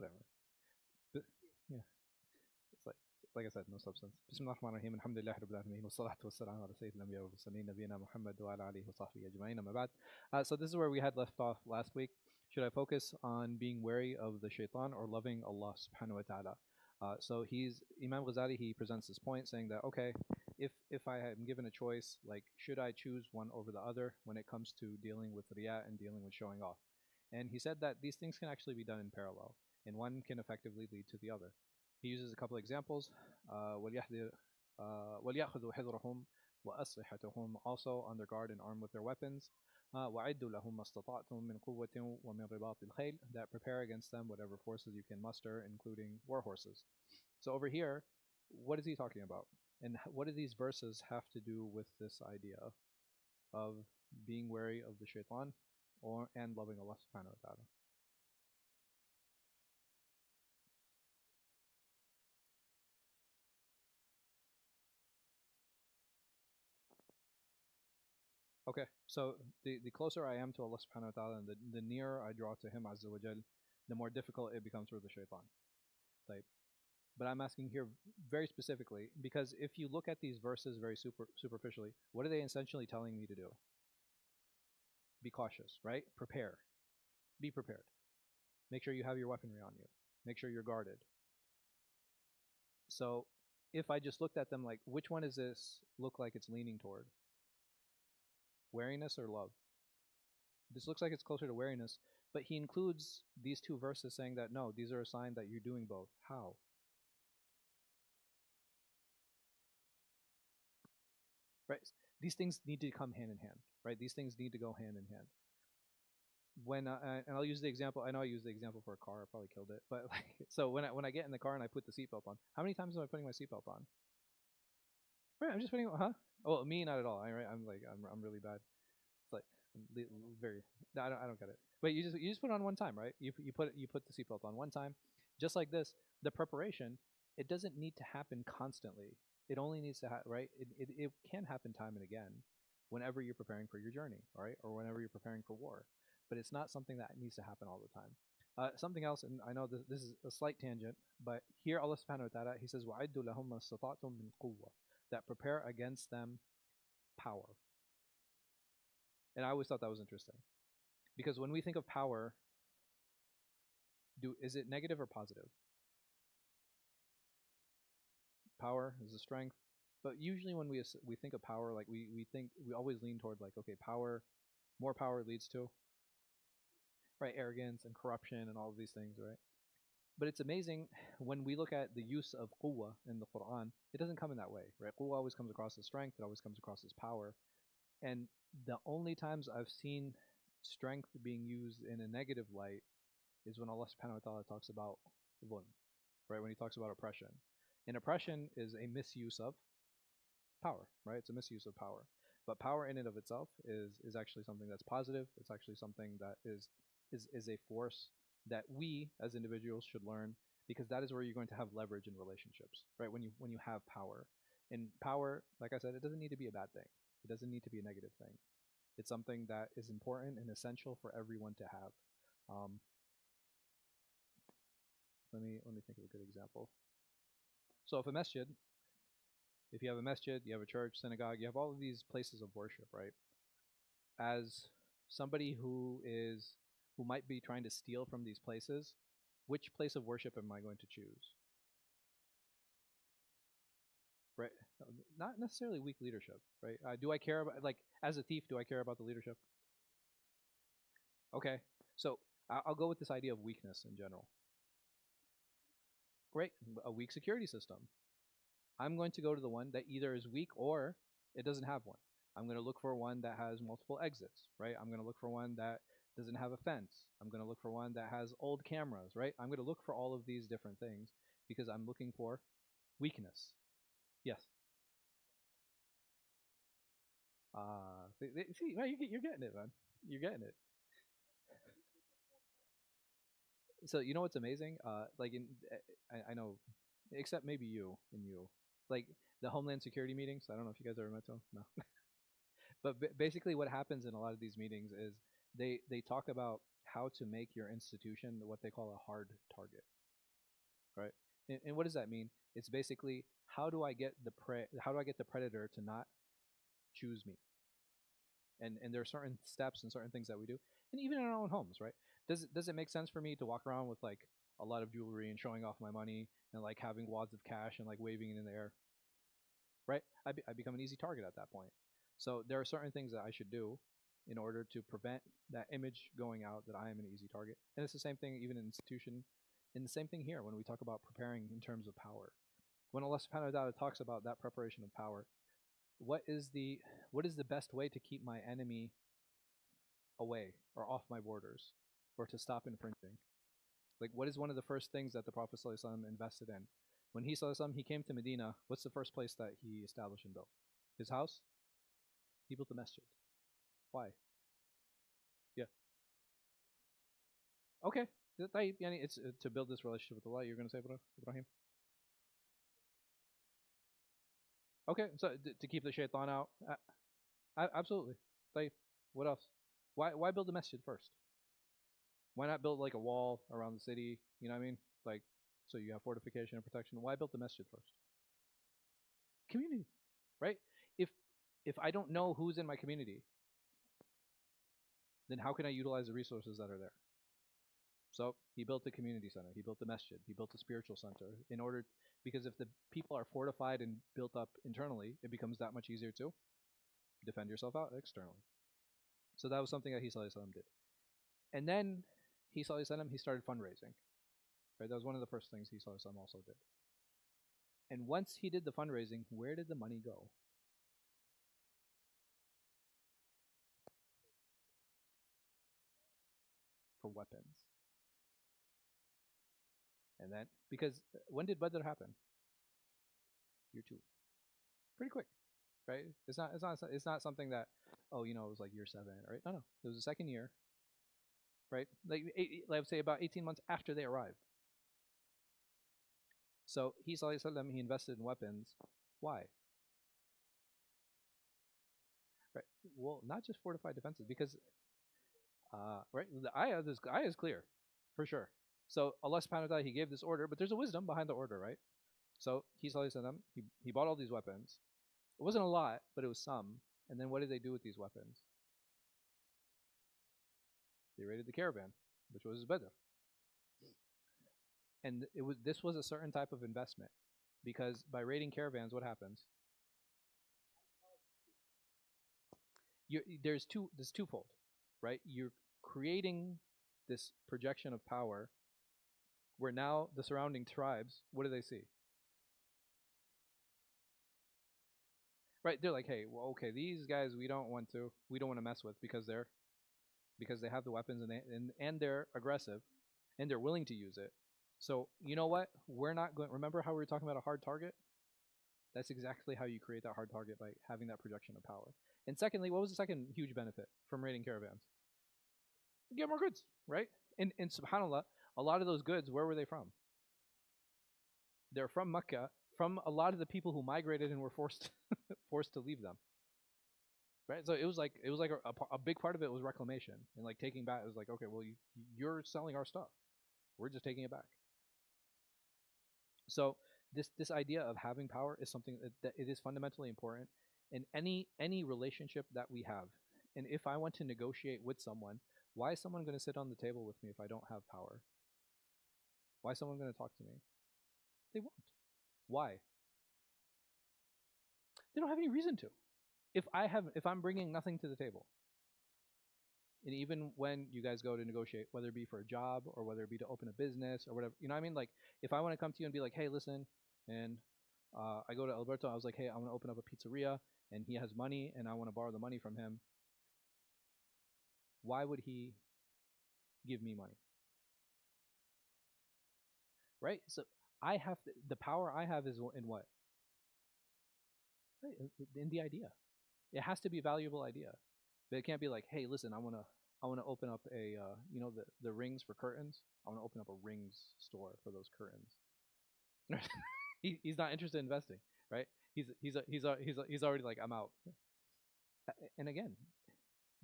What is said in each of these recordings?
whatever. But, yeah, it's like I said, no substance. Bismillah ar-Rahman ar-Rahim. Alhamdulillah Rabbil Alameen. Wassalatu wassalamu ala sayyidina anbiya wal mursalin nabiyina Muhammad wa ala alihi wa sahbihi ajma'in. Amma ba'd. So this is where we had left off last week. Should I focus on being wary of the shaitan or loving Allah subhanahu wa ta'ala? So Imam Ghazāli, he presents this point saying that, okay, if I am given a choice, like, should I choose one over the other when it comes to dealing with riya and dealing with showing off? And he said that these things can actually be done in parallel, and one can effectively lead to the other. He uses a couple of examples. وَلْيَأْخُذُوا حِذْرَهُمْ وَأَسْلِحَتَهُم, also on their guard and armed with their weapons. وَعِدُّوا لَهُم مَا اسْتَطَعْتُم مِّن قُوَّةٍ وَمِن رِبَاطِ الْخَيْلِ, that prepare against them whatever forces you can muster, including war horses. So over here, what is he talking about? And what do these verses have to do with this idea of being wary of the shaitan and loving Allah subhanahu wa ta'ala? Okay, so the closer I am to Allah subhanahu wa ta'ala and the nearer I draw to Him azza wa jal, the more difficult it becomes for the shaitan. Like, but I'm asking here very specifically, because if you look at these verses very superficially, what are they essentially telling me to do? Be cautious, right? Prepare. Be prepared. Make sure you have your weaponry on you. Make sure you're guarded. So if I just looked at them like, which one does this look like it's leaning toward? Wariness or love? This looks like it's closer to wariness, but he includes these two verses saying that no, these are a sign that you're doing both. How? Right? These things need to come hand in hand, right? These things need to go hand in hand. When and I'll use the example. I know I used the example for a car. I probably killed it, but like, so when I get in the car and I put the seatbelt on, how many times am I putting my seatbelt on? Right, I'm just putting. Oh, me, not at all. I'm really bad. It's like very. No, I don't get it. But you just put it on one time, right? You put the seatbelt on one time, just like this. The preparation, it doesn't need to happen constantly. It only needs to right. It can happen time and again, whenever you're preparing for your journey, right, or whenever you're preparing for war. But it's not something that needs to happen all the time. Something else, and I know this is a slight tangent, but here Allah subhanahu wa ta'ala, He says, وَعِدُّوا لَهُم مَا اسْتَطَعْتُم مِّن قُوَّةٍ, that prepare against them power. And I always thought that was interesting, because when we think of power, is it negative or positive? Power is a strength, but usually when we think of power, like we always lean toward like, okay, power, more power leads to, right, arrogance and corruption and all of these things, right? But it's amazing when we look at the use of quwwah in the Quran, it doesn't come in that way, right? Quwwah always comes across as strength, it always comes across as power. And the only times I've seen strength being used in a negative light is when Allah subhanahu wa ta'ala talks about dhulm, right? When He talks about oppression. And oppression is a misuse of power, right? It's a misuse of power. But power in and of itself is actually something that's positive. It's actually something that is a force that we as individuals should learn, because that is where you're going to have leverage in relationships, right? When you have power. And power, like I said, it doesn't need to be a bad thing. It doesn't need to be a negative thing. It's something that is important and essential for everyone to have. Let me think of a good example. So if you have a masjid, you have a church, synagogue, you have all of these places of worship, right? As somebody who might be trying to steal from these places, which place of worship am I going to choose? Right? Not necessarily weak leadership, right? Do I care about, like, as a thief, do I care about the leadership? Okay, so I'll go with this idea of weakness in general. Great, a weak security system. I'm going to go to the one that either is weak or it doesn't have one. I'm going to look for one that has multiple exits, right? I'm going to look for one that doesn't have a fence. I'm going to look for one that has old cameras, right? I'm going to look for all of these different things because I'm looking for weakness. Yes. See, man, you're getting it, man. You're getting it. So you know what's amazing? Like I know, except maybe you, like the Homeland Security meetings. I don't know if you guys ever met them. No. But basically, what happens in a lot of these meetings is they talk about how to make your institution what they call a hard target, right? And what does that mean? It's basically how do I get the predator to not choose me? And there are certain steps and certain things that we do, and even in our own homes, right? Does it make sense for me to walk around with like a lot of jewelry and showing off my money and like having wads of cash and like waving it in the air, right? I become an easy target at that point. So there are certain things that I should do in order to prevent that image going out that I am an easy target. And it's the same thing even in institution, and the same thing here when we talk about preparing in terms of power. When Allah subhanahu wa ta'ala talks about that preparation of power, what is the best way to keep my enemy away or off my borders or to stop infringing? Like, what is one of the first things that the Prophet ﷺ invested in? When he came to Medina, what's the first place that he established and built? His house? He built the masjid. Why? Yeah. Okay. It's to build this relationship with Allah. You're going to say, Ibrahim? Okay, so to keep the shaitan out. Absolutely. What else? Why build the masjid first? Why not build like a wall around the city? You know what I mean? Like, so you have fortification and protection. Why build the masjid first? Community, right? If I don't know who's in my community, then how can I utilize the resources that are there? So he built a community center. He built the masjid. He built a spiritual center because if the people are fortified and built up internally, it becomes that much easier to defend yourself out externally. So that was something that he did. And then he started fundraising. Right? That was one of the first things he also did. And once he did the fundraising, where did the money go? For weapons. And then, because when did Badr happen? Year 2. Pretty quick, right? It's not something that, it was like year 7, right? No. It was the second year, right? Let's say about 18 months after they arrived. So he invested in weapons. Why? Right. Well, not just fortified defenses, because right, the ayah is clear, for sure. So Allah subhanahu wa ta'ala, he gave this order, but there's a wisdom behind the order, right? So he bought all these weapons. It wasn't a lot, but it was some. And then what did they do with these weapons? They raided the caravan, which was Badr. And this was a certain type of investment, because by raiding caravans, what happens? There's twofold, right? You're creating this projection of power where now the surrounding tribes, what do they see? Right, they're like, hey, well, okay, these guys we don't want to mess with because they have the weapons and they're aggressive and they're willing to use it. So you know what? We're not going. Remember how we were talking about a hard target? That's exactly how you create that hard target, by having that projection of power. And secondly, what was the second huge benefit from raiding caravans? You get more goods, right? And subhanAllah, a lot of those goods, where were they from? They're from Mecca, from a lot of the people who migrated and were forced to leave them. Right? So it was like a big part of it was reclamation and like taking back. It was like, okay, well, you're selling our stuff. We're just taking it back. So this idea of having power is something that it is fundamentally important in any relationship that we have. And if I want to negotiate with someone, why is someone going to sit on the table with me if I don't have power? Why is someone going to talk to me? They won't. Why? They don't have any reason to. If I'm bringing nothing to the table, and even when you guys go to negotiate, whether it be for a job or whether it be to open a business or whatever, you know what I mean? Like, if I want to come to you and be like, hey, listen, and I go to Alberto, I was like, hey, I want to open up a pizzeria, and he has money, and I want to borrow the money from him. Why would he give me money? Right? So the power I have is in what? Right, in the idea. It has to be a valuable idea. But it can't be like, hey, listen, I want to open up a the rings for curtains. I want to open up a rings store for those curtains. He's not interested in investing, right? He's already like, I'm out. And again,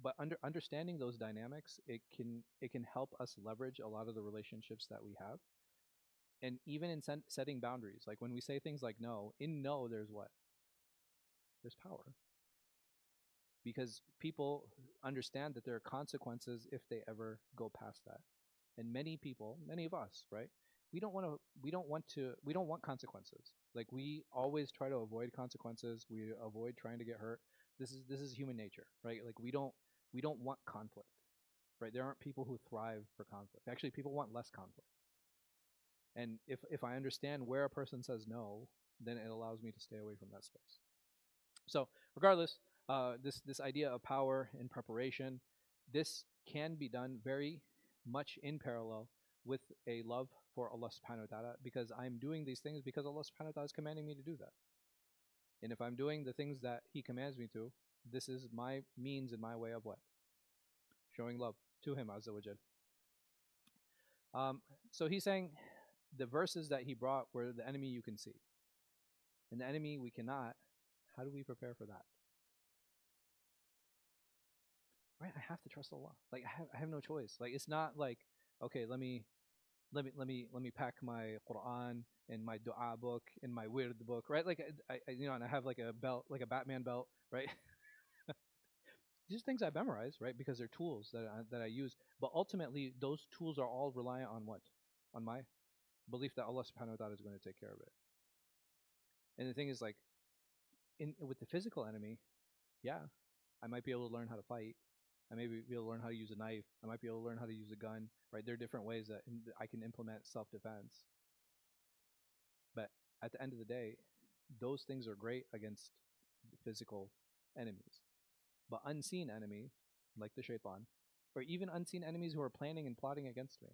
but understanding those dynamics, it can help us leverage a lot of the relationships that we have. And even in setting boundaries, like when we say things like no, in no, there's what? There's power. Because people understand that there are consequences if they ever go past that. And many people, many of us, right? We don't want consequences. Like we always try to avoid consequences. We avoid trying to get hurt. This is human nature, right? Like we don't want conflict, right? There aren't people who thrive for conflict. Actually, people want less conflict. And if I understand where a person says no, then it allows me to stay away from that space. So regardless, this idea of power and preparation, this can be done very much in parallel with a love for Allah subhanahu wa ta'ala, because I'm doing these things because Allah subhanahu wa ta'ala is commanding me to do that. And if I'm doing the things that He commands me to, this is my means and my way of what? Showing love to Him Azza wa Jal. So he's saying the verses that he brought were the enemy you can see. And the enemy we cannot. How do we prepare for that? Right? I have to trust Allah. Like I have no choice. Like it's not like, okay, let me pack my Quran and my dua book and my wird book, right? Like I and I have like a belt, like a Batman belt, right? These things I memorize, right? Because they're tools that I use. But ultimately, those tools are all reliant on what? On my belief that Allah subhanahu wa ta'ala is going to take care of it. And the thing is, like, with the physical enemy, yeah, I might be able to learn how to fight. I may be able to learn how to use a knife. I might be able to learn how to use a gun, right? There are different ways that I can implement self-defense. But at the end of the day, those things are great against physical enemies. But unseen enemies, like the shaitan, or even unseen enemies who are planning and plotting against me,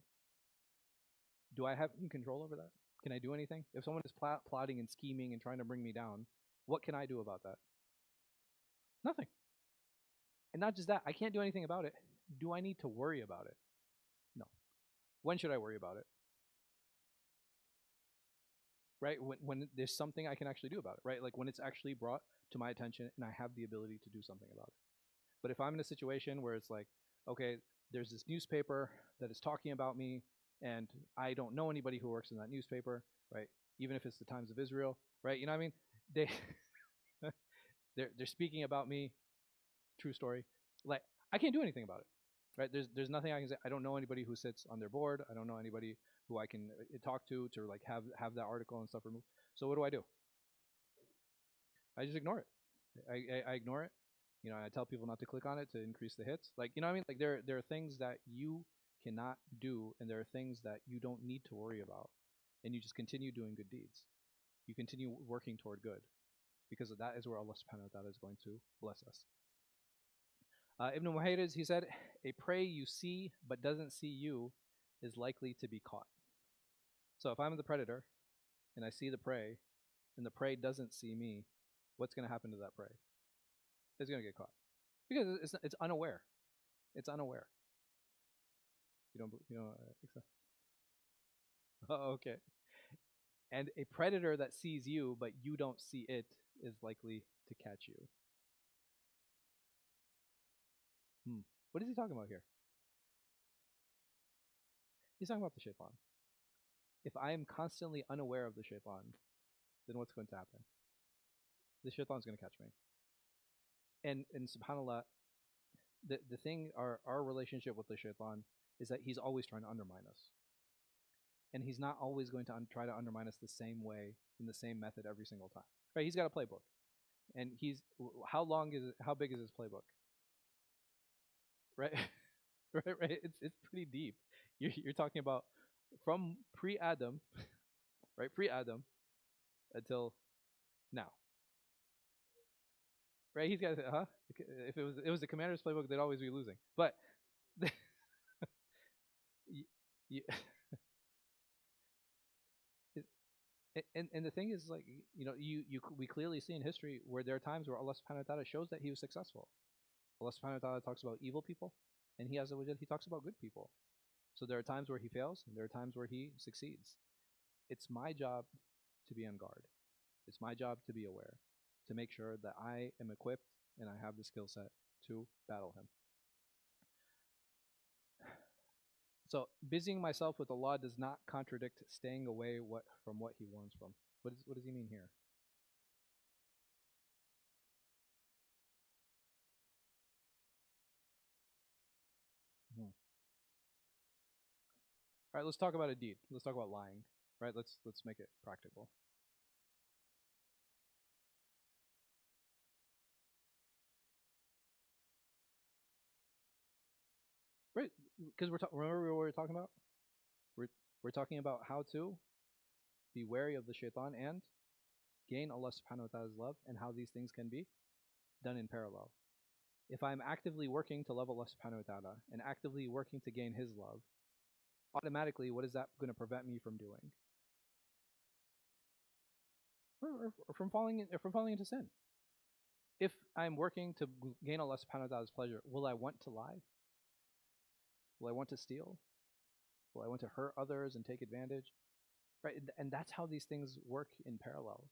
do I have any control over that? Can I do anything? If someone is plotting and scheming and trying to bring me down, what can I do about that? Nothing. And not just that, I can't do anything about it. Do I need to worry about it? No. When should I worry about it? Right? When there's something I can actually do about it, right? Like when it's actually brought to my attention and I have the ability to do something about it. But if I'm in a situation where it's like, okay, there's this newspaper that is talking about me and I don't know anybody who works in that newspaper, right? Even if it's the Times of Israel, right? You know what I mean? They're speaking about me. True story. Like I can't do anything about it, right? There's nothing I can say. I don't know anybody who sits on their board. I don't know anybody who I can talk to like have that article and stuff removed. So what do? I just ignore it. I ignore it. You know, I tell people not to click on it to increase the hits. Like, you know what I mean? Like there are things that you cannot do, and there are things that you don't need to worry about, and you just continue doing good deeds. You continue working toward good, because that is where Allah subhanahu wa ta'ala is going to bless us. Ibn Muhayriz, he said, a prey you see but doesn't see you is likely to be caught. So if I'm the predator and I see the prey and the prey doesn't see me, what's going to happen to that prey? It's going to get caught because it's unaware. It's unaware. You don't think so? Oh, okay. And a predator that sees you but you don't see it is likely to catch you. What is he talking about here? He's talking about the shaitan. If I am constantly unaware of the shaitan, then what's going to happen? The shaitan is going to catch me. And subhanAllah, the thing, our relationship with the shaitan is that he's always trying to undermine us. And he's not always going to try to undermine us the same way, in the same method every single time. Right? He's got a playbook. And how big is his playbook? Right? right? It's pretty deep. You're talking about from pre-Adam, right? Pre-Adam until now. Right? He's got If it was the commander's playbook, they'd always be losing. But and the thing is, like, you know, we clearly see in history where there are times where Allah subhanahu wa ta'ala shows that he was successful. Allah subhanahu wa ta'ala talks about evil people, and he talks about good people. So there are times where he fails, and there are times where he succeeds. It's my job to be on guard. It's my job to be aware, to make sure that I am equipped and I have the skill set to battle him. So busying myself with Allah does not contradict staying away from what He warns from. What does He mean here? Hmm. All right, let's talk about a deed. Let's talk about lying. Right? Let's make it practical. Right? Because remember what we were talking about? We're talking about how to be wary of the shaitan and gain Allah subhanahu wa ta'ala's love, and how these things can be done in parallel. If I'm actively working to love Allah subhanahu wa ta'ala and actively working to gain His love, automatically what is that going to prevent me from doing? Or from falling into sin. If I'm working to gain Allah subhanahu wa ta'ala's pleasure, will I want to lie? Will I want to steal? Will I want to hurt others and take advantage? Right? And that's how these things work in parallel.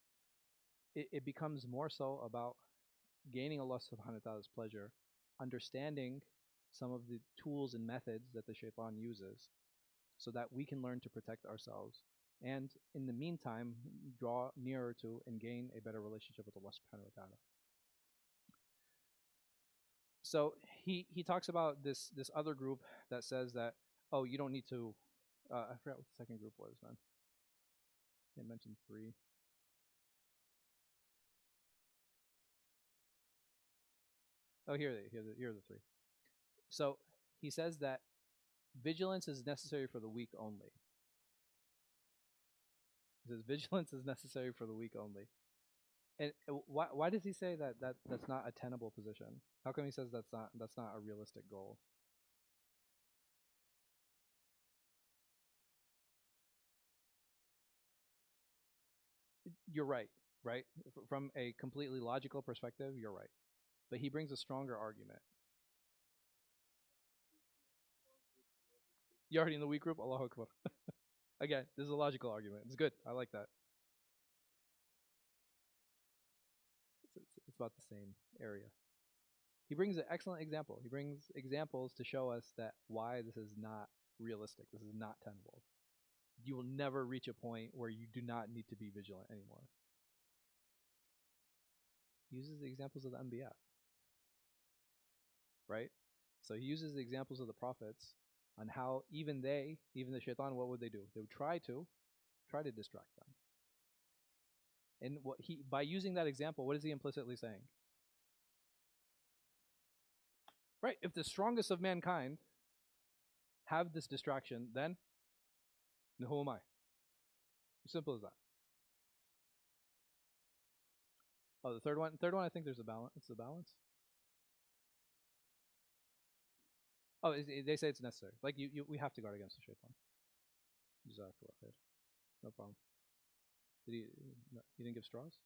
It becomes more so about gaining Allah subhanahu wa ta'ala's pleasure, understanding some of the tools and methods that the shaitan uses so that we can learn to protect ourselves, and in the meantime draw nearer to and gain a better relationship with Allah subhanahu wa ta'ala. So he talks about this other group that says that, oh, you don't need to, I forgot what the second group was, man. They mentioned three. Oh, here are the three. So he says that vigilance is necessary for the weak only. He says vigilance is necessary for the weak only. And why does he say that's not a tenable position? How come he says that's not a realistic goal? You're right, right? From a completely logical perspective, you're right. But he brings a stronger argument. You're already in the weak group? Allahu Akbar. Again, this is a logical argument. It's good. I like that. It's about the same area. He brings an excellent example. He brings examples to show us that why this is not realistic. This is not tenable. You will never reach a point where you do not need to be vigilant anymore. He uses the examples of the Anbiya. Right? So he uses the examples of the prophets on how even the shaitan, what would they do? They would try to distract them. And by using that example, what is he implicitly saying? Right, if the strongest of mankind have this distraction, then who am I? Simple as that. Oh, the third one, I think there's a balance. It's the balance. Oh, they say it's necessary. Like we have to guard against the shaitan. Jazakallah. No problem. He didn't give straws?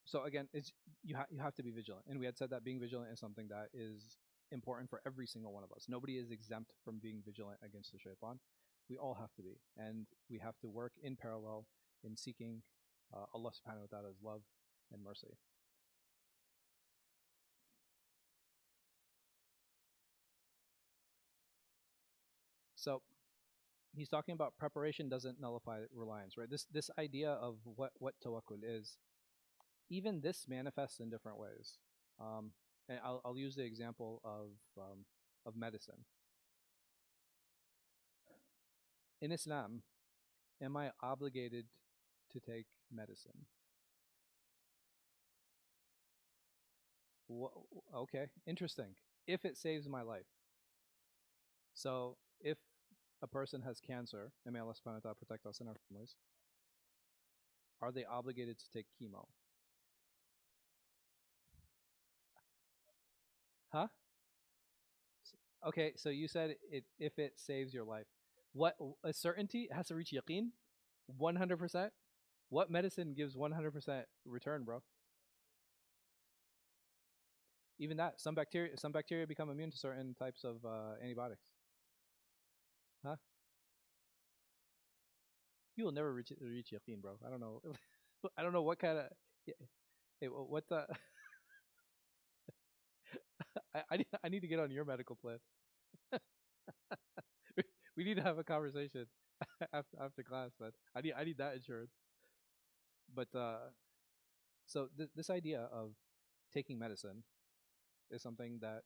So again, you have to be vigilant, and we had said that being vigilant is something that is important for every single one of us. Nobody is exempt from being vigilant against the shaitan. We all have to be, and we have to work in parallel in seeking Allah subhanahu wa ta'ala's love and mercy. So he's talking about preparation doesn't nullify reliance, right? This idea of what tawakkul is, even this manifests in different ways. And I'll use the example of medicine. In Islam, am I obligated to take medicine? Okay, interesting. If it saves my life. So if a person has cancer, and may Allah subhanahu wa ta'ala protect us and our families, are they obligated to take chemo? Huh? Okay, so you said if it saves your life. What a certainty? It has to reach yaqeen? 100%? What medicine gives 100% return, bro? Even that, some bacteria become immune to certain types of antibiotics. Huh? you will never reach yaqeen, bro. I don't know. I don't know what kind of. Hey, what the? I need to get on your medical plan. We need to have a conversation after class, man. I need that insurance. But so this idea of taking medicine is something that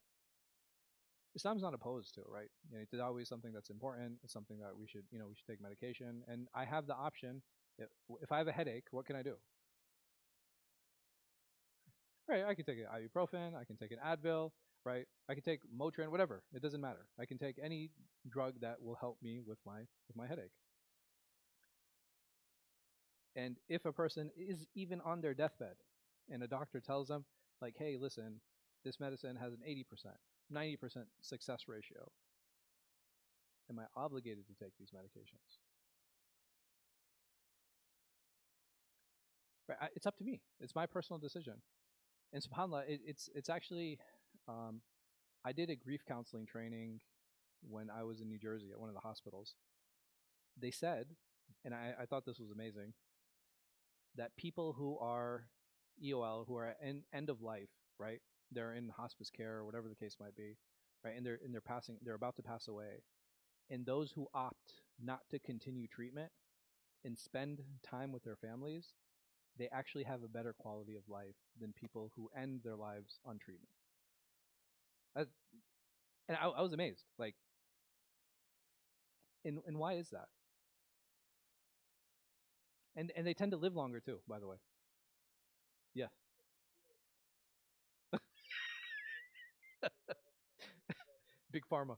Islam's not opposed to, right? You know, it's always something that's important. It's something that we should, we should take medication. And I have the option. If I have a headache, what can I do? Right, I can take an ibuprofen. I can take an Advil. Right, I can take Motrin, whatever. It doesn't matter. I can take any drug that will help me with my headache. And if a person is even on their deathbed, and a doctor tells them, like, hey, listen, this medicine has an 80%, 90% success ratio, am I obligated to take these medications? Right, it's up to me. It's my personal decision. And subhanAllah, it's actually, I did a grief counseling training when I was in New Jersey at one of the hospitals. They said, and I thought this was amazing, that people who are EOL, who are at end of life, right? They're in hospice care or whatever the case might be, right? And they're about to pass away. And those who opt not to continue treatment and spend time with their families, they actually have a better quality of life than people who end their lives on treatment. And I was amazed, like, and why is that? And they tend to live longer too, by the way. Yeah. Big pharma.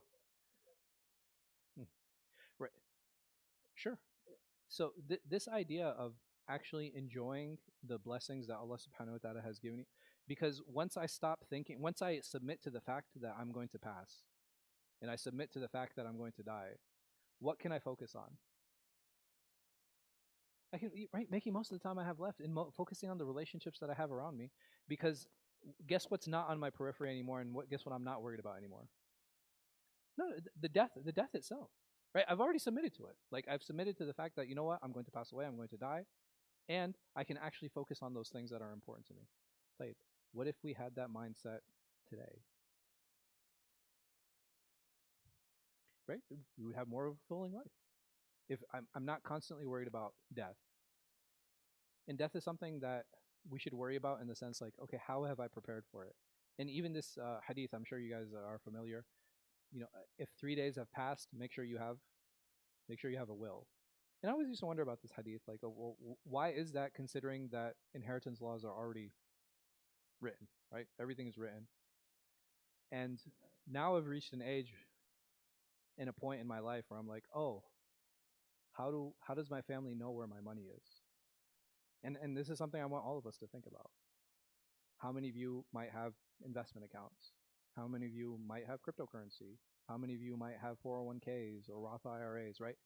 Right. Sure. So this idea of actually enjoying the blessings that Allah subhanahu wa ta'ala has given you, because once I submit to the fact that I'm going to pass, and I submit to the fact that I'm going to die, what can I focus on? I can, right, making most of the time I have left and focusing on the relationships that I have around me, because guess what's not on my periphery anymore, and guess what I'm not worried about anymore? No, the death itself, right? I've already submitted to it. Like, I've submitted to the fact that, you know what, I'm going to pass away, I'm going to die, and I can actually focus on those things that are important to me. Like, what if we had that mindset today? Right? We would have more of a fulfilling life. If I'm not constantly worried about death. And death is something that we should worry about in the sense, like, okay, how have I prepared for it? And even this hadith, I'm sure you guys are familiar. You know, if 3 days have passed, make sure you have a will. And I always used to wonder about this hadith, like, well, why is that, considering that inheritance laws are already written, right? Everything is written. And now I've reached an age and a point in my life where I'm like, oh, how does my family know where my money is? And this is something I want all of us to think about. How many of you might have investment accounts? How many of you might have cryptocurrency? How many of you might have 401ks or Roth IRAs, right?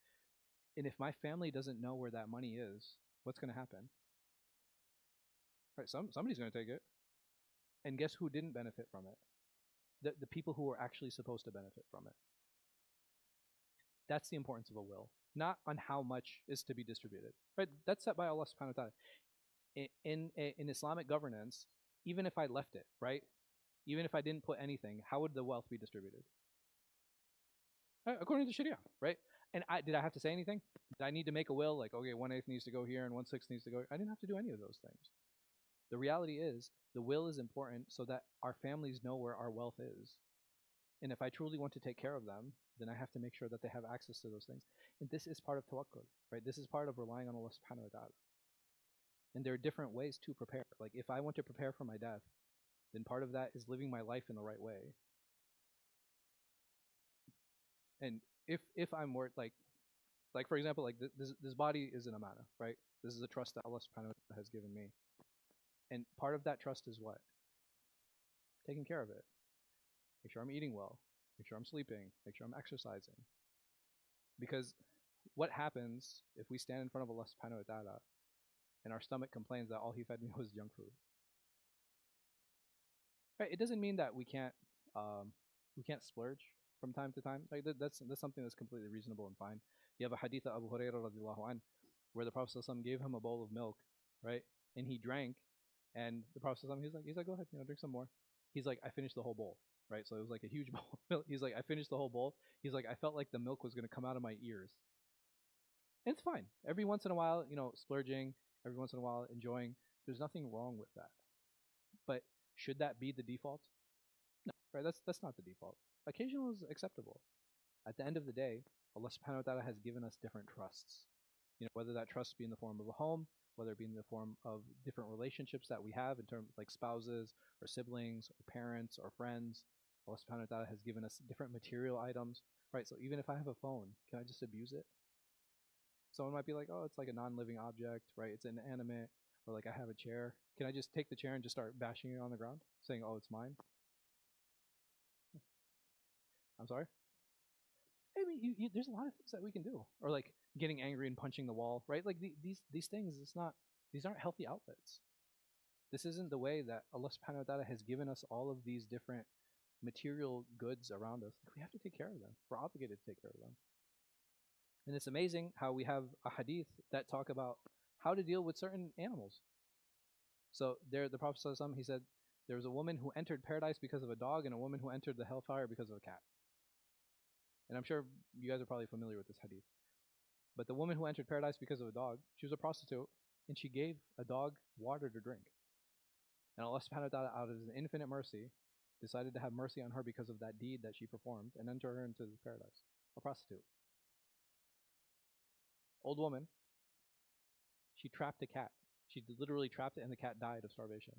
And if my family doesn't know where that money is, what's going to happen? Right, somebody's going to take it. And guess who didn't benefit from it? The people who are actually supposed to benefit from it. That's the importance of a will, not on how much is to be distributed. Right? That's set by Allah subhanahu wa ta'ala. In Islamic governance, even if I left it, right? Even if I didn't put anything, how would the wealth be distributed? According to Sharia, right? And did I have to say anything? Did I need to make a will? Like, okay, 1/8 needs to go here and 1/6 needs to go here? I didn't have to do any of those things. The reality is, the will is important so that our families know where our wealth is. And if I truly want to take care of them, then I have to make sure that they have access to those things. And this is part of tawakkul, right? This is part of relying on Allah subhanahu wa ta'ala. And there are different ways to prepare. Like, if I want to prepare for my death, then part of that is living my life in the right way. And if I'm worth, like for example, like this body is an amana, right? This is a trust that Allah subhanahu wa ta'ala has given me. And part of that trust is what? Taking care of it. Make sure I'm eating well. Make sure I'm sleeping. Make sure I'm exercising. Because what happens if we stand in front of Allah subhanahu wa ta'ala and our stomach complains that all he fed me was junk food? Right? It doesn't mean that we can't splurge from time to time. Like, that's something that's completely reasonable and fine. You have a hadith of Abu Hurairah radiallahu anh. where the Prophet ﷺ gave him a bowl of milk, right? And he drank, and the Prophet ﷺ, he's like, go ahead, drink some more. He's like, I finished the whole bowl, right? So it was like a huge bowl of milk. He's like, I finished the whole bowl. He's like, I felt like the milk was going to come out of my ears. And it's fine. Every once in a while, splurging, every once in a while enjoying, there's nothing wrong with that. But should that be the default? No, right? That's not the default. Occasional is acceptable. At the end of the day, Allah subhanahu wa ta'ala has given us different trusts. Whether that trust be in the form of a home, whether it be in the form of different relationships that we have in terms like spouses or siblings or parents or friends. Allah subhanahu wa ta'ala has given us different material items, right? So even if I have a phone, can I just abuse it? Someone might be like, oh, it's like a non-living object, right? It's inanimate. Or like I have a chair. Can I just take the chair and just start bashing it on the ground, saying, oh, it's mine? I'm sorry? I mean, there's a lot of things that we can do. Or like getting angry and punching the wall, right? Like these things, these aren't healthy outlets. This isn't the way that Allah subhanahu wa ta'ala has given us all of these different material goods around us. We have to take care of them. We're obligated to take care of them. And it's amazing how we have a hadith that talk about how to deal with certain animals. So there, the Prophet ﷺ, he said, there was a woman who entered paradise because of a dog and a woman who entered the hellfire because of a cat. And I'm sure you guys are probably familiar with this hadith. But the woman who entered paradise because of a dog, she was a prostitute, and she gave a dog water to drink. And Allah subhanahu wa ta'ala, out of His infinite mercy, decided to have mercy on her because of that deed that she performed and enter her into paradise. A prostitute. Old woman, she trapped a cat. She literally trapped it and the cat died of starvation.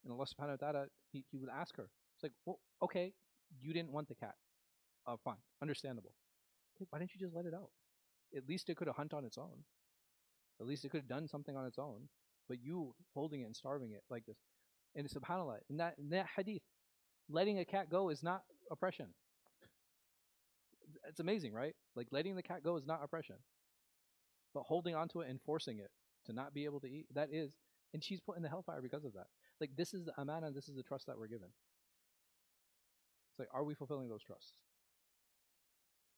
And Allah subhanahu wa ta'ala, he would ask her, it's like, well, okay, you didn't want the cat. Fine, understandable. Why didn't you just let it out? At least it could have hunted on its own. At least it could have done something on its own. But you holding it and starving it like this. And subhanAllah, in that hadith, letting a cat go is not oppression. It's amazing, right? Like letting the cat go is not oppression. But holding onto it and forcing it to not be able to eat, that is. And she's put in the hellfire because of that. Like this is the amana, this is the trust that we're given. It's like, are we fulfilling those trusts?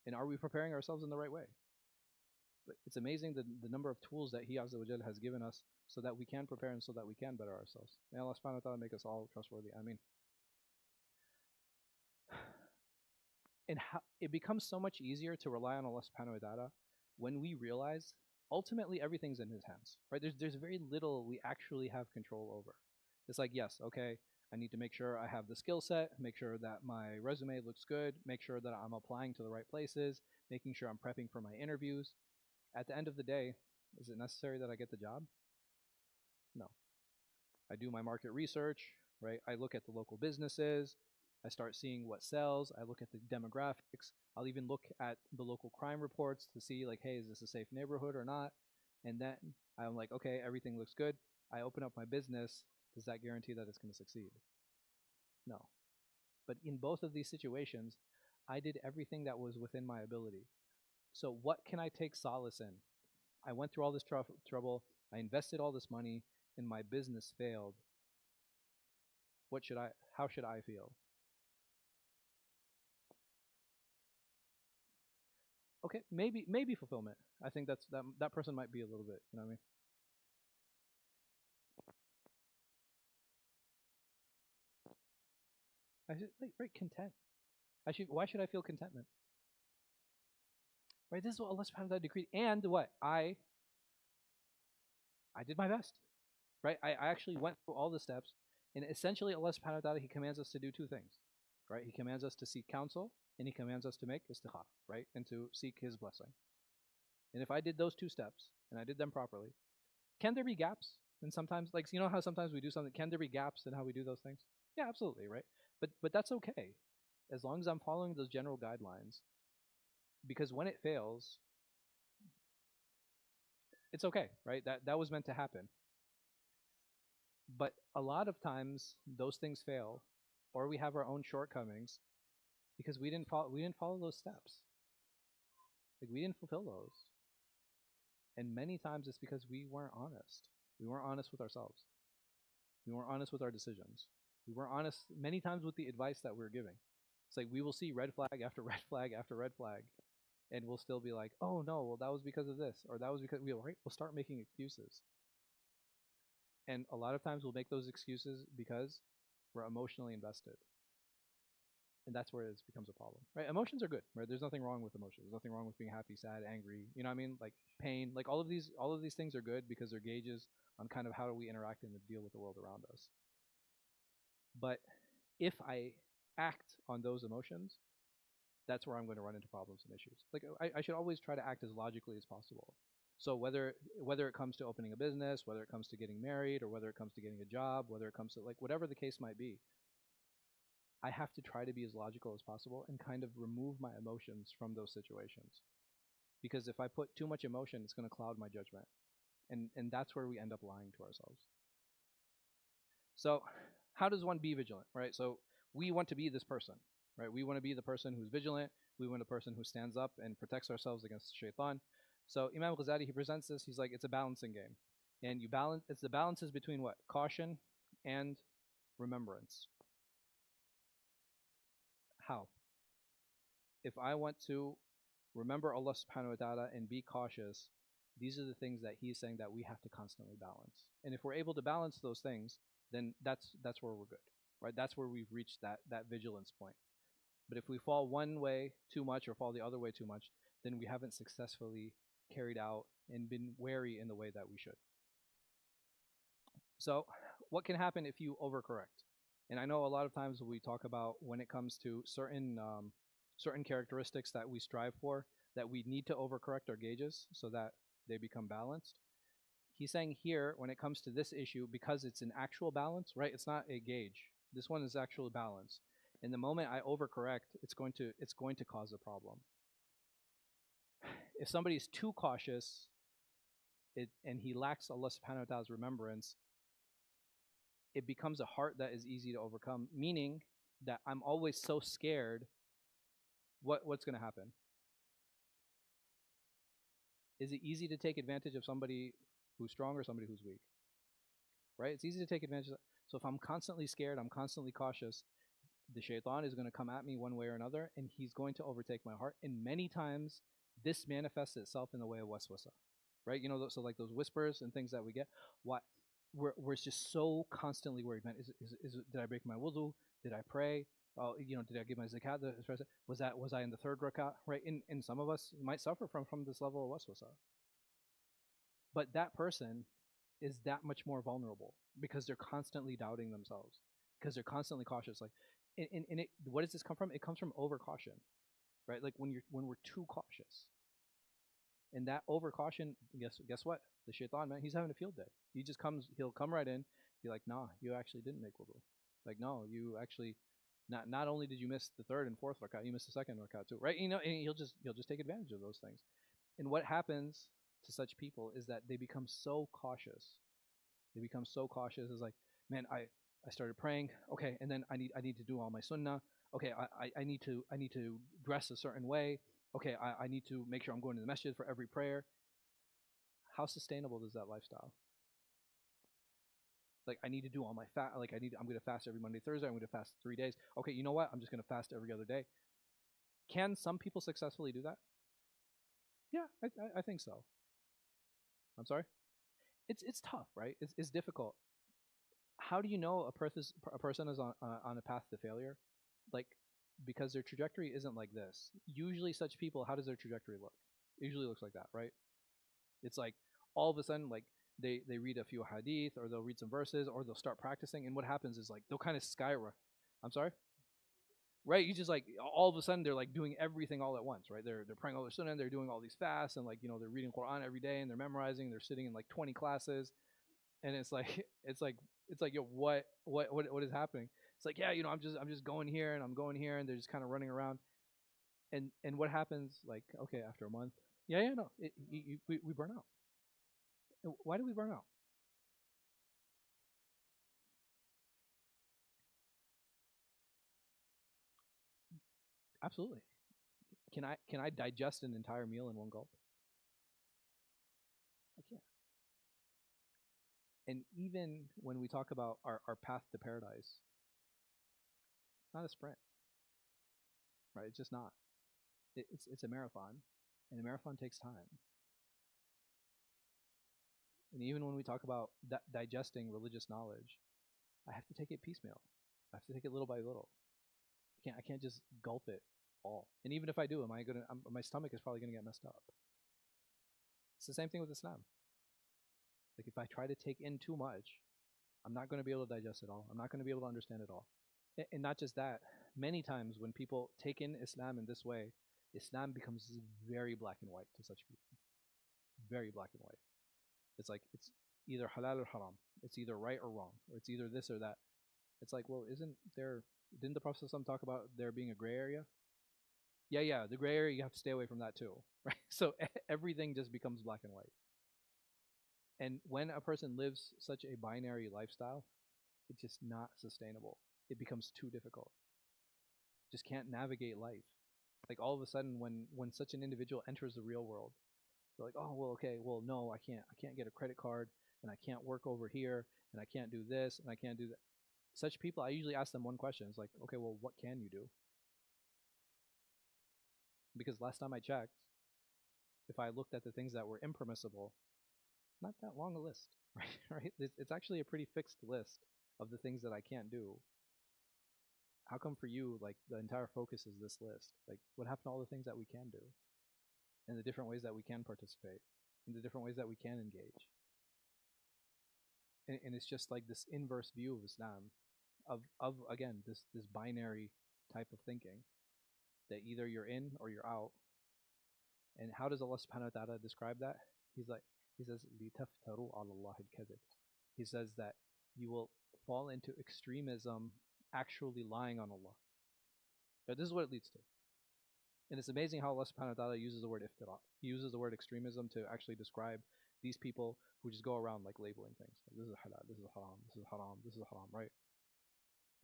And are we preparing ourselves in the right way? But it's amazing the number of tools that He Azza wa Jal has given us so that we can prepare and so that we can better ourselves. May Allah subhanahu wa ta'ala make us all trustworthy. Ameen. And it becomes so much easier to rely on Allah subhanahu wa ta'ala when we realize ultimately everything's in His hands. Right? There's very little we actually have control over. It's like, yes, okay, I need to make sure I have the skill set, make sure that my resume looks good, make sure that I'm applying to the right places, making sure I'm prepping for my interviews. At the end of the day, is it necessary that I get the job? No. I do my market research, right? I look at the local businesses. I start seeing what sells. I look at the demographics. I'll even look at the local crime reports to see like, hey, is this a safe neighborhood or not? And then I'm like, okay, everything looks good. I open up my business. Does that guarantee that it's going to succeed? No. But in both of these situations, I did everything that was within my ability. So what can I take solace in? I went through all this trouble. I invested all this money, and my business failed. How should I feel? Okay, maybe fulfillment. I think that person might be a little bit, you know what I mean? I should right content. Why should I feel contentment? Right, this is what Allah subhanahu wa ta'ala decreed. And what? I did my best. Right? I actually went through all the steps. And essentially Allah subhanahu wa ta'ala, He commands us to do two things. Right? He commands us to seek counsel and He commands us to make istikhara, right? And to seek His blessing. And if I did those two steps and I did them properly, can there be gaps? And sometimes, like, you know how sometimes we do something, can there be gaps in how we do those things? Yeah, absolutely, right? But that's okay, as long as I'm following those general guidelines. Because when it fails, it's okay, right? That was meant to happen. But a lot of times those things fail, or we have our own shortcomings, because we didn't follow those steps. Like we didn't fulfill those. And many times it's because we weren't honest. We weren't honest with ourselves. We weren't honest with our decisions. We weren't honest many times with the advice that we were giving. It's like we will see red flag after red flag after red flag. And we'll still be like, oh no, well that was because of this, or that was because we'll start making excuses. And a lot of times we'll make those excuses because we're emotionally invested. And that's where it becomes a problem, right? Emotions are good, right? There's nothing wrong with emotions. There's nothing wrong with being happy, sad, angry. You know what I mean? Like pain, like all of these things are good because they're gauges on kind of how do we interact and deal with the world around us. But if I act on those emotions, that's where I'm going to run into problems and issues. Like I should always try to act as logically as possible. So whether it comes to opening a business, whether it comes to getting married, or whether it comes to getting a job, whether it comes to like whatever the case might be, I have to try to be as logical as possible and kind of remove my emotions from those situations. Because if I put too much emotion, it's going to cloud my judgment. And that's where we end up lying to ourselves. So how does one be vigilant, right? So we want to be this person, right? We want to be the person who's vigilant. We want a person who stands up and protects ourselves against shaitan. So Imam Ghazāli, he presents this. He's like, it's a balancing game. And you balance, it's the balances between what? Caution and remembrance. How? If I want to remember Allah subhanahu wa ta'ala and be cautious, these are the things that he's saying that we have to constantly balance. And if we're able to balance those things, then that's where we're good, right? That's where we've reached that vigilance point. But if we fall one way too much or fall the other way too much, then we haven't successfully carried out and been wary in the way that we should. So what can happen if you overcorrect? And I know a lot of times we talk about when it comes to certain characteristics that we strive for, that we need to overcorrect our gauges so that they become balanced. He's saying here, when it comes to this issue, because it's an actual balance, right? It's not a gauge. This one is actual balance. And the moment I overcorrect, it's going to cause a problem. If somebody's too cautious, and he lacks Allah subhanahu wa ta'ala's remembrance, it becomes a heart that is easy to overcome, meaning that I'm always so scared. What's going to happen? Is it easy to take advantage of somebody who's strong or somebody who's weak? Right? It's easy to take advantage of that. So if I'm constantly scared, I'm constantly cautious, the shaitan is going to come at me one way or another, and he's going to overtake my heart. And many times, this manifests itself in the way of waswasa. Right? You know, so like those whispers and things that we get. We're just so constantly worried, man, did I break my wudu? Did I pray? Did I give my zakat? Was I in the third rak'ah? Right? And some of us might suffer from this level of waswasa. But that person is that much more vulnerable because they're constantly doubting themselves, because they're constantly cautious. Like, what does this come from? It comes from over caution, right? Like when we're too cautious. And that over caution, guess what? The shaitan, man, he's having a field day. He'll come right in, be like, nah, you actually didn't make wudu. Like, no, you actually, not only did you miss the third and fourth rak'ah, you missed the second rak'ah too, right? You know, and he'll just take advantage of those things. And what happens to such people is that they become so cautious. They become so cautious. It's like, man, I started praying, okay, and then I need to do all my sunnah. Okay, I need to dress a certain way. Okay, I need to make sure I'm going to the masjid for every prayer. How sustainable is that lifestyle? Like, I need to do all my fast. Like, I'm going to fast every Monday, Thursday. I'm going to fast 3 days. Okay, you know what? I'm just going to fast every other day. Can some people successfully do that? Yeah, I think so. I'm sorry? It's tough, right? It's difficult. How do you know a person is on a path to failure? Like, because their trajectory isn't like this. Usually such people, how does their trajectory look? It usually looks like that, right? It's like all of a sudden, like they read a few hadith, or they'll read some verses, or they'll start practicing, and what happens is like they'll kind of skyrocket. I'm sorry? Right? You just like all of a sudden they're like doing everything all at once, right? They're praying all their sunnah, they're doing all these fasts, and like, you know, they're reading Quran every day, and they're memorizing, they're sitting in like 20 classes, and it's like yo, what is happening? It's like, yeah, you know, I'm just going here and I'm going here, and they're just kind of running around. And what happens, like, okay, after a month, no, we burn out. Why do we burn out? Absolutely. Can I digest an entire meal in one gulp? I can't. And even when we talk about our path to paradise, it's not a sprint, right? It's just not. It's a marathon. And a marathon takes time. And even when we talk about digesting religious knowledge, I have to take it piecemeal. I have to take it little by little. I can't just gulp it all. And even if I do, my stomach is probably gonna get messed up. It's the same thing with Islam. Like if I try to take in too much, I'm not going to be able to digest it all. I'm not going to be able to understand it all. And not just that, many times when people take in Islam in this way, Islam becomes very black and white to such people. Very black and white. It's like it's either halal or haram. It's either right or wrong, or it's either this or that. It's like, well, didn't the Prophet talk about there being a gray area? Yeah, the gray area, you have to stay away from that too, right? So everything just becomes black and white. And when a person lives such a binary lifestyle, it's just not sustainable. It becomes too difficult. Just can't navigate life. Like all of a sudden, when such an individual enters the real world, they're like, oh, well, okay, well, no, I can't get a credit card, and I can't work over here, and I can't do this, and I can't do that. Such people, I usually ask them one question. It's like, okay, well, what can you do? Because last time I checked, if I looked at the things that were impermissible, not that long a list, right? It's actually a pretty fixed list of the things that I can't do. How come for you, like, the entire focus is this list? Like, what happened to all the things that we can do? And the different ways that we can participate? And the different ways that we can engage? And it's just like this inverse view of Islam, of again, this binary type of thinking, that either you're in or you're out. And how does Allah subhanahu wa ta'ala describe that? He says, لِتَفْتَرُوا عَلَى اللَّهِ الْكَذِبِ. He says that you will fall into extremism actually lying on Allah. But this is what it leads to. And it's amazing how Allah subhanahu wa ta'ala uses the word iftira. He uses the word extremism to actually describe these people who just go around like labeling things. Like, this is halal, this is haram, this is haram, this is haram, right?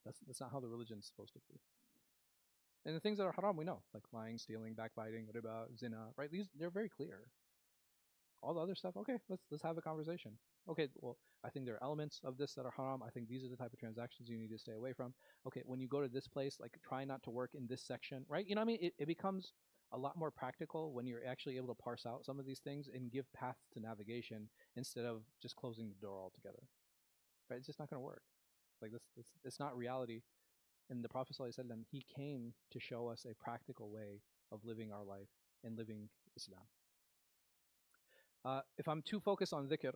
That's not how the religion is supposed to be. And the things that are haram, we know, like lying, stealing, backbiting, riba, zina, right? They're very clear. All the other stuff, okay, let's have a conversation. Okay, well, I think there are elements of this that are haram. I think these are the type of transactions you need to stay away from. Okay, when you go to this place, like try not to work in this section, right? You know what I mean? It becomes a lot more practical when you're actually able to parse out some of these things and give paths to navigation instead of just closing the door altogether. Right? It's just not going to work. Like this, it's not reality. And the Prophet ﷺ, he came to show us a practical way of living our life and living Islam. If I'm too focused on dhikr,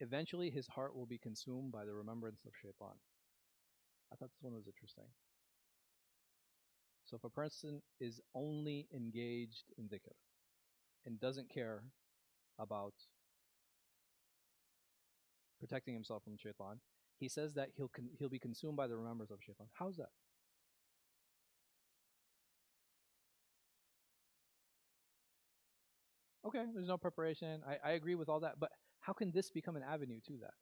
eventually his heart will be consumed by the remembrance of shaitan. I thought this one was interesting. So if a person is only engaged in dhikr and doesn't care about protecting himself from shaitan, he says that he'll be consumed by the remembrance of shaitan. How's that? Okay, there's no preparation. I agree with all that, but how can this become an avenue to that?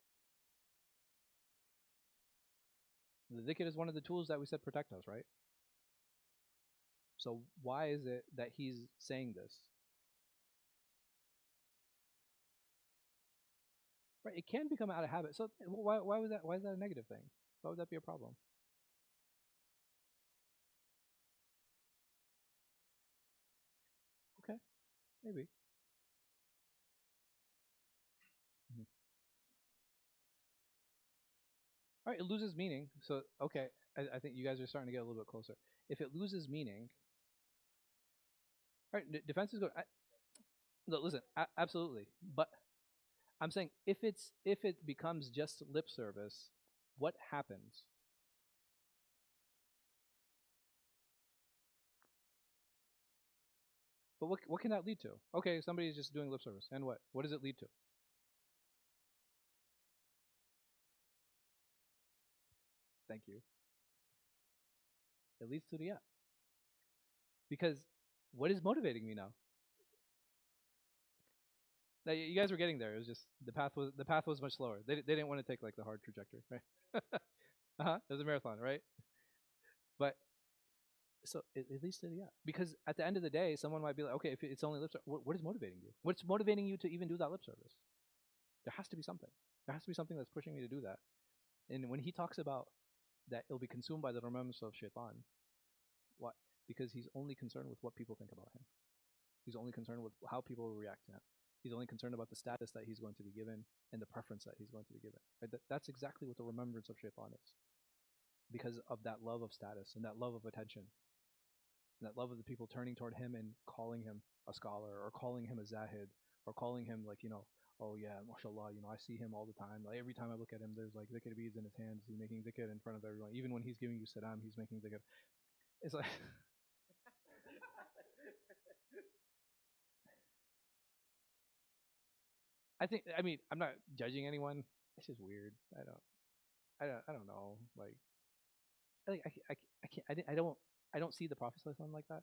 The dhikr is one of the tools that we said protect us, right? So why is it that he's saying this? Right, it can become out of habit. So why is that a negative thing? Why would that be a problem? Okay, maybe. All right, it loses meaning. So, okay, I think you guys are starting to get a little bit closer. If it loses meaning, all right, defense is good. No, listen, absolutely. But I'm saying if it becomes just lip service, what happens? But what can that lead to? Okay, somebody's just doing lip service, and what? What does it lead to? Thank you. It leads to riyah. Because what is motivating me now? Now, you guys were getting there. It was just the path was much slower. They didn't want to take like the hard trajectory, right? It was a marathon, right? But so it leads to riyah. Because at the end of the day, someone might be like, okay, if it's only lip service, what is motivating you? What's motivating you to even do that lip service? There has to be something. There has to be something that's pushing me to do that. And when he talks about that it'll be consumed by the remembrance of shaitan, what? Because he's only concerned with what people think about him. He's only concerned with how people will react to him. He's only concerned about the status that he's going to be given and the preference that he's going to be given. Right? That's exactly what the remembrance of shaitan is. Because of that love of status and that love of attention, and that love of the people turning toward him and calling him a scholar, or calling him a zahid, or calling him like, oh yeah, mashallah, I see him all the time. Like every time I look at him, there's like dhikr beads in his hands. He's making dhikr in front of everyone. Even when he's giving you salam, he's making dhikr. It's like I'm not judging anyone. It's just weird. I don't know. I don't see the Prophet ﷺ like that,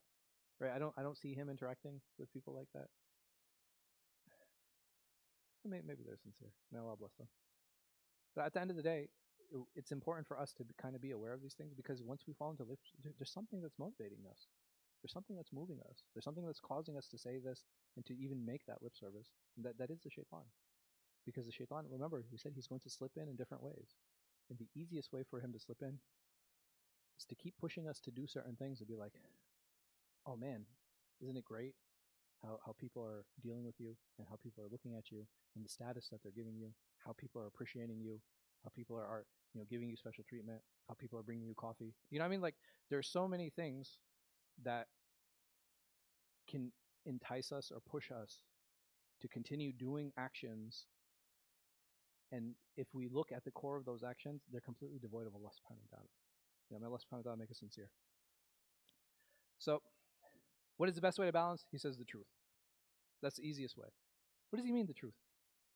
right? I don't see him interacting with people like that. Maybe they're sincere. May Allah bless them. But at the end of the day, it's important for us to kind of be aware of these things, because once we fall into lips, there's something that's motivating us. There's something that's moving us. There's something that's causing us to say this and to even make that lip service. And that is the shaitan. Because the shaitan, remember, we said he's going to slip in different ways. And the easiest way for him to slip in is to keep pushing us to do certain things and be like, oh man, isn't it great how people are dealing with you, and how people are looking at you, and the status that they're giving you, how people are appreciating you, how people are giving you special treatment, how people are bringing you coffee. You know what I mean? Like, there's so many things that can entice us or push us to continue doing actions, and if we look at the core of those actions, they're completely devoid of Allah subhanahu wa ta'ala. May Allah subhanahu wa ta'ala make us sincere. So, what is the best way to balance? He says the truth. That's the easiest way. What does he mean, the truth?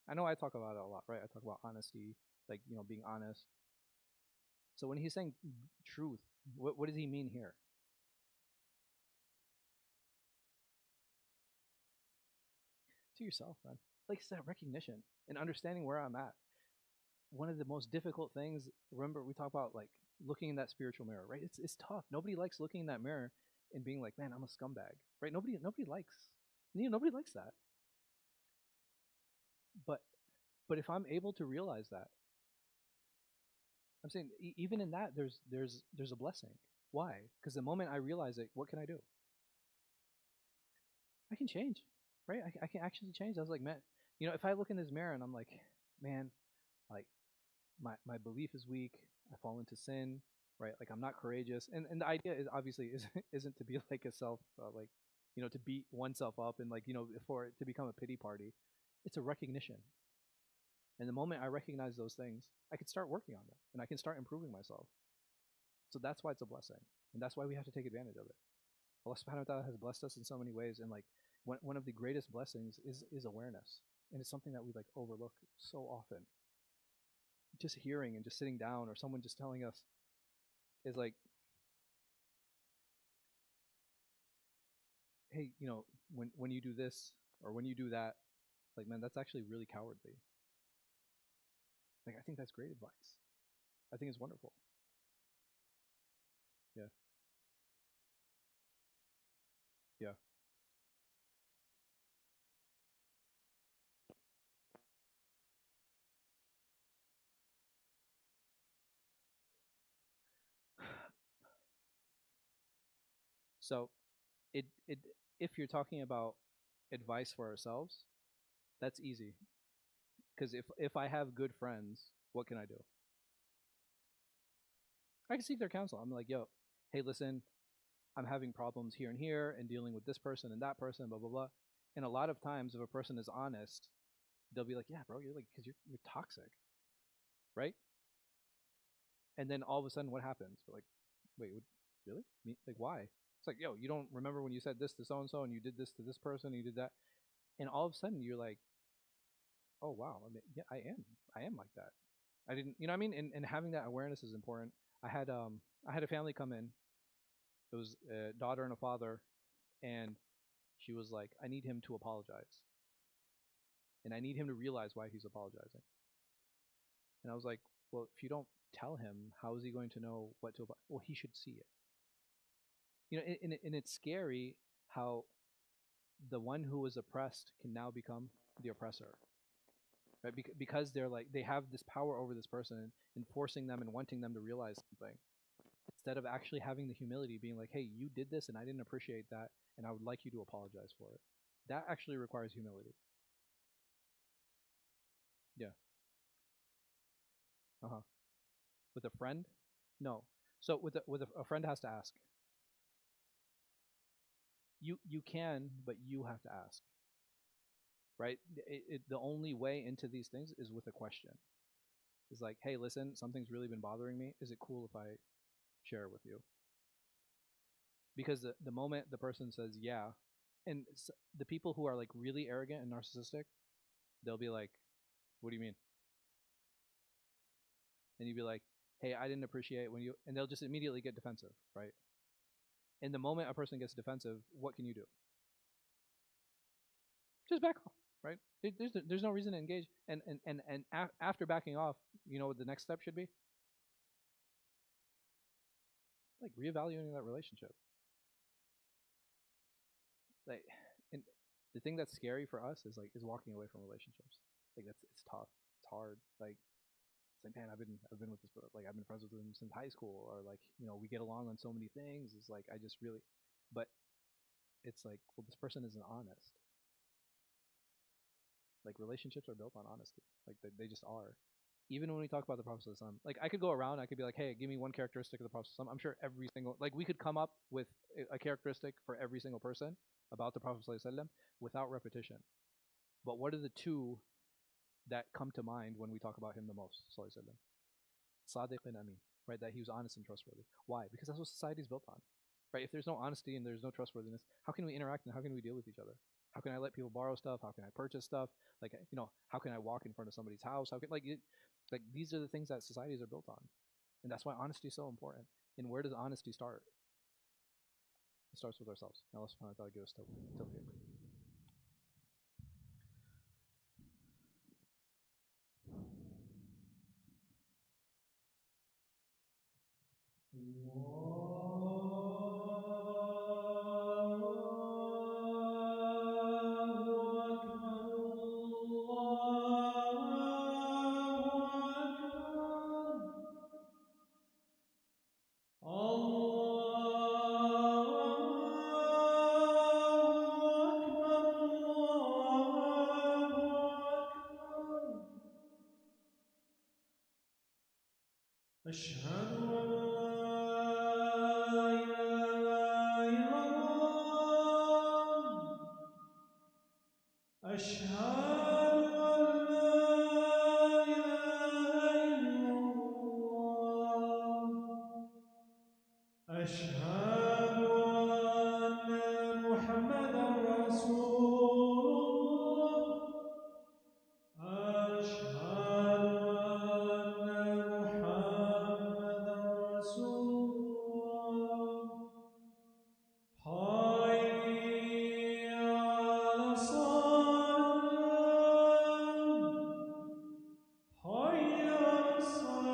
I know I talk about it a lot, right? I talk about honesty, like, being honest. So when he's saying truth, what does he mean here? To yourself, man. Like, it's that recognition and understanding where I'm at. One of the most difficult things, remember, we talk about like looking in that spiritual mirror, right? It's tough. Nobody likes looking in that mirror and being like, man, I'm a scumbag, right? Nobody likes, nobody likes that. But if I'm able to realize that, I'm saying even in that, there's a blessing. Why? Because the moment I realize it, what can I do? I can change, right? I can actually change. I was like, man, if I look in this mirror and I'm like, man, like my belief is weak. I fall into sin, right? Like, I'm not courageous. And the idea is obviously isn't to be like a self, to beat oneself up and for it to become a pity party. It's a recognition. And the moment I recognize those things, I can start working on them and I can start improving myself. So that's why it's a blessing. And that's why we have to take advantage of it. Allah subhanahu wa ta'ala has blessed us in so many ways. And like one of the greatest blessings is awareness. And it's something that we like overlook so often. Just hearing and just sitting down, or someone just telling us, is like, hey, when you do this or when you do that, it's like, man, that's actually really cowardly. Like, I think that's great advice. I think it's wonderful. Yeah. Yeah. So it if you're talking about advice for ourselves, that's easy. Because if I have good friends, what can I do? I can seek their counsel. I'm like, yo, hey, listen, I'm having problems here and here and dealing with this person and that person, blah, blah, blah. And a lot of times, if a person is honest, they'll be like, yeah, bro, because you're toxic, right? And then all of a sudden, what happens? We're like, wait, really? Me? Like, why? It's like, yo, you don't remember when you said this to so and so, and you did this to this person, and you did that, and all of a sudden, you're like, oh wow, yeah, I am like that. I didn't, you know what I mean? And having that awareness is important. I had a family come in. It was a daughter and a father, and she was like, I need him to apologize, and I need him to realize why he's apologizing. And I was like, well, if you don't tell him, how is he going to know what to apologize? Well, he should see it. And it's scary how the one who was oppressed can now become the oppressor, right? Because they're like, they have this power over this person and forcing them and wanting them to realize something. instead of actually having the humility, being like, hey, you did this and I didn't appreciate that, and I would like you to apologize for it. That actually requires humility. Yeah. Uh-huh. With a friend? No. So a friend has to ask. You can, but you have to ask. Right? The only way into these things is with a question. It's like, hey, listen, something's really been bothering me. Is it cool if I share it with you? Because the moment the person says yeah, and the people who are like really arrogant and narcissistic, they'll be like, what do you mean? And you'd be like, hey, I didn't appreciate when you, and they'll just immediately get defensive, right? And the moment a person gets defensive, what can you do? Just back off, right? There's no reason to engage. And after backing off, you know what the next step should be? Like reevaluating that relationship. Like, and the thing that's scary for us is walking away from relationships. Like it's tough. It's hard. Like it's like, man, I've been with this, like I've been friends with him since high school, or like, you know, we get along on so many things. It's like I just really, but it's like, well, this person isn't honest. Like relationships are built on honesty. Like they just are. Even when we talk about the Prophet ﷺ, like I could go around, I could be like, hey, give me one characteristic of the Prophet ﷺ. I'm sure every single, like we could come up with a characteristic for every single person about the Prophet ﷺ without repetition. But what are the two that come to mind when we talk about him the most? Sadiq and Amin, right? That he was honest and trustworthy. Why? Because that's what society is built on, right? If there's no honesty and there's no trustworthiness, how can we interact and how can we deal with each other? How can I let people borrow stuff? How can I purchase stuff? Like, you know, how can I walk in front of somebody's house? How can, like these are the things that societies are built on, and that's why honesty is so important. And where does honesty start? It starts with ourselves. Now, Allah subhanahu wa ta'ala give us tawfiq. أشهد أن لا إله إلا الله أشهد أن لا إله إلا الله أشهد أن محمدا رسول الله أشهد أن محمدا رسول الله حي على الصلاة حي على الصلاة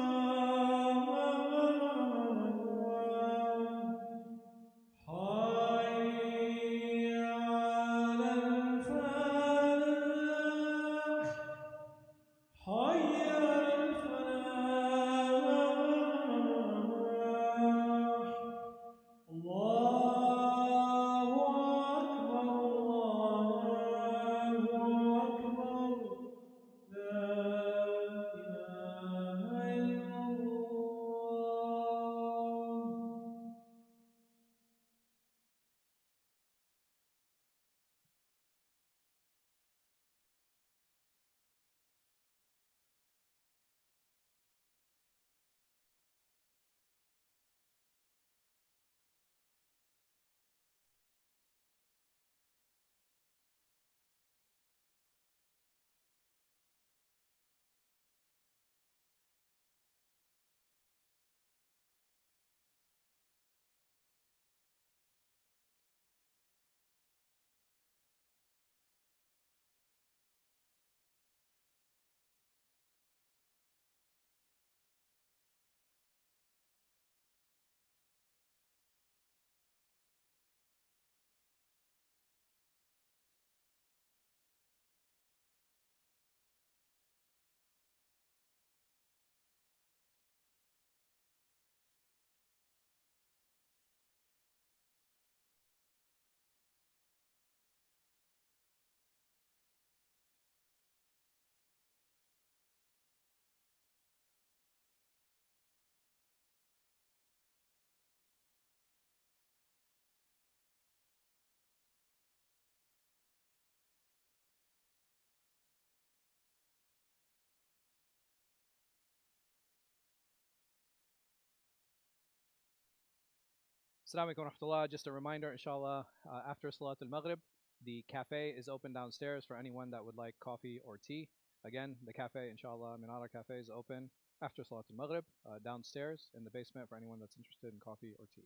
Assalamu alaikum wa rahmatullah. Just a reminder, inshallah, after Salat al-Maghrib, the cafe is open downstairs for anyone that would like coffee or tea. Again, the cafe, inshallah, Minara Cafe is open after Salat al-Maghrib, downstairs in the basement for anyone that's interested in coffee or tea.